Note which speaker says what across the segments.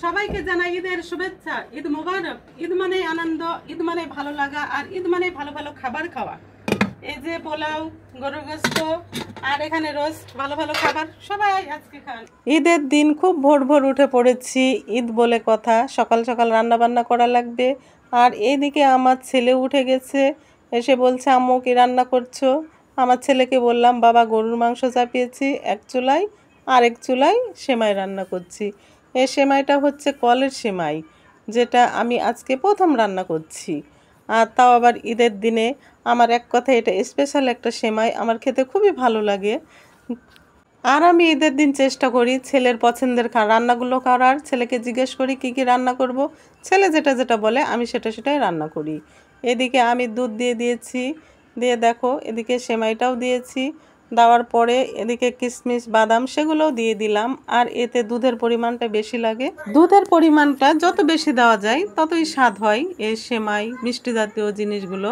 Speaker 1: সবাইকে জানাই ঈদের শুভেচ্ছা। ঈদ মোবারক। ঈদ মানে আনন্দ, ঈদ মানে ভালো লাগা, আর ঈদ মানে ভালো ভালো খাবার খাওয়া। এই যে পোলাও, গরুর গোশত, আর এখানে রোস্ট, ভালো ভালো খাবার সবাই আজকে খান। ঈদের দিন খুব ভোর ভোর উঠে পড়েছি। ঈদ বলে কথা, সকাল সকাল রান্না বান্না করা লাগবে। আর এইদিকে আমার ছেলে উঠে গেছে, এসে বলছে আম্মু কি রান্না করছো। আমার ছেলেকে বললাম বাবা গরুর মাংস চাপিয়েছি এক চুলায়, আর এক চুলায় সেমাই রান্না করছি। এই সেমাইটা হচ্ছে কলের সেমাই, যেটা আমি আজকে প্রথম রান্না করছি। আর তাও আবার ঈদের দিনে। আমার এক কথায় এটা স্পেশাল একটা সেমাই, আমার খেতে খুবই ভালো লাগে। আর আমি ঈদের দিন চেষ্টা করি ছেলের পছন্দের রান্নাগুলো করার। ছেলেকে জিজ্ঞেস করি কি কি রান্না করব, ছেলে যেটা যেটা বলে আমি সেটাই রান্না করি। এদিকে আমি দুধ দিয়ে দিয়েছি, দিয়ে দেখো এদিকে সেমাইটাও দিয়েছি। দেওয়ার পরে এদিকে কিশমিশ বাদাম সেগুলোও দিয়ে দিলাম। আর এতে দুধের পরিমাণটা বেশি লাগে। দুধের পরিমাণটা যত বেশি দেওয়া যায় ততই স্বাদ হয় এই সেমাই মিষ্টি জাতীয় জিনিসগুলো।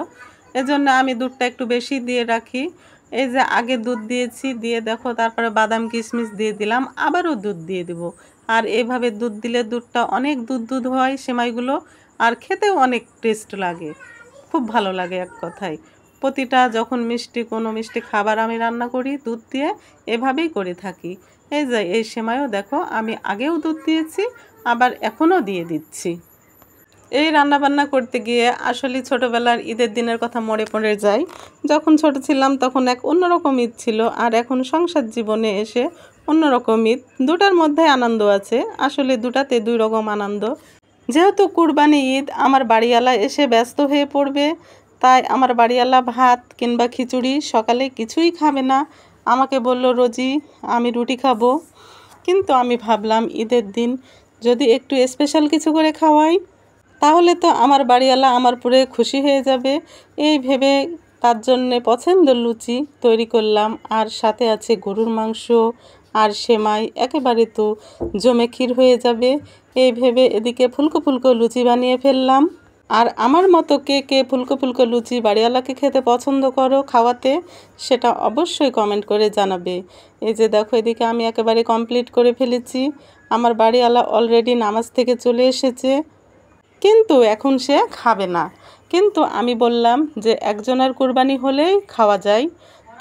Speaker 1: এজন্য আমি দুধটা একটু বেশি দিয়ে রাখি। এই যে আগে দুধ দিয়েছি, দিয়ে দেখো তারপরে বাদাম কিশমিশ দিয়ে দিলাম, আবারও দুধ দিয়ে দেবো। আর এইভাবে দুধ দিলে দুধটা অনেক দুধ দুধ হয় সেমাইগুলো, আর খেতেও অনেক টেস্ট লাগে, খুব ভালো লাগে এক কথায়। প্রতিটা যখন কোনো মিষ্টি খাবার আমি রান্না করি দুধ দিয়ে এভাবেই করে থাকি। এই যে এই সেমাইও দেখো আমি আগেও দুধ দিয়েছি, আবার এখনও দিয়ে দিচ্ছি। এই রান্নাবান্না করতে গিয়ে আসলে ছোটোবেলার ঈদের দিনের কথা মনে পড়ে যায়। যখন ছোট ছিলাম তখন এক অন্যরকম ঈদ ছিল, আর এখন সংসার জীবনে এসে অন্যরকম ঈদ। দুটার মধ্যে আনন্দ আছে, আসলে দুটাতে দুই রকম আনন্দ। যেহেতু কুরবানি ঈদ, আমার বাড়িওয়ালা এসে ব্যস্ত হয়ে পড়বে, তাই আমার বাড়িওয়ালা ভাত কিংবা খিচুড়ি সকালে কিছুই খাবে না। আমাকে বলল রোজি আমি রুটি খাবো, কিন্তু আমি ভাবলাম ঈদের দিন যদি একটু স্পেশাল কিছু করে খাওয়াই তাহলে তো আমার বাড়িওয়ালা আমার পুরে খুশি হয়ে যাবে। এই ভেবে তার জন্যে পছন্দের লুচি তৈরি করলাম, আর সাথে আছে গরুর মাংস আর সেমাই, একেবারে তো জমে ক্ষীর হয়ে যাবে। এই ভেবে এদিকে ফুলকো ফুলকো লুচি বানিয়ে ফেললাম। আর আমার মতো কে কে ফুলকো ফুলকো লুচি বাড়িওয়ালাকে খেতে পছন্দ করো খাওয়াতে, সেটা অবশ্যই কমেন্ট করে জানাবে। এই যে দেখো এদিকে আমি একেবারে কমপ্লিট করে ফেলেছি। আমার বাড়িওয়ালা অলরেডি নামাজ থেকে চলে এসেছে, কিন্তু এখন সে খাবে না। কিন্তু আমি বললাম যে একজনের কুরবানি হলেই খাওয়া যায়,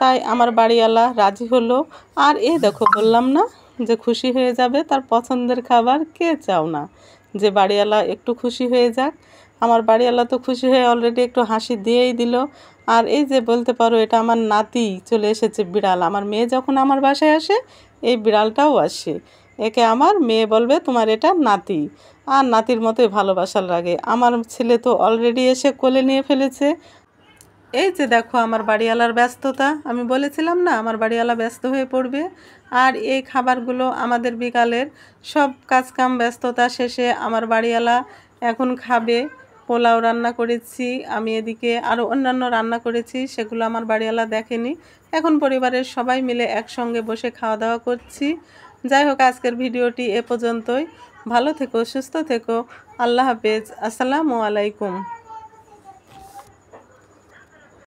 Speaker 1: তাই আমার বাড়িওয়ালা রাজি হলো। আর এই দেখো বললাম না যে খুশি হয়ে যাবে, তার পছন্দের খাবার কে চাও না যে বাড়িওয়ালা একটু খুশি হয়ে যাক। আমার বাড়িওয়ালা তো খুশি হয়ে অলরেডি একটু হাসি দিয়েই দিল। আর এই যে বলতে পারো এটা আমার নাতি চলে এসেছে, বিড়াল। আমার মেয়ে যখন আমার বাসায় আসে এই বিড়ালটাও আসে, একে আমার মেয়ে বলবে তোমার এটা নাতি, আর নাতির মতোই ভালোবাসার লাগে। আমার ছেলে তো অলরেডি এসে কোলে নিয়ে ফেলেছে। এই যে দেখো আমার বাড়িওয়ালার ব্যস্ততা, আমি বলেছিলাম না আমার বাড়িওয়ালা ব্যস্ত হয়ে পড়বে। আর এই খাবারগুলো আমাদের বিকালের সব কাজকাম ব্যস্ততা শেষে আমার বাড়িওয়ালা এখন খাবে। পোলাও রান্না করেছি আমি, এদিকে আরও অন্যান্য রান্না করেছি, সেগুলো আমার বাড়িওয়ালা দেখেনি। এখন পরিবারের সবাই মিলে একসঙ্গে বসে খাওয়া দাওয়া করছি। যাই হোক আজকের ভিডিওটি এ পর্যন্তই। ভালো থেকো, সুস্থ থেকো, আল্লাহ হাফেজ, আসসালামু আলাইকুম।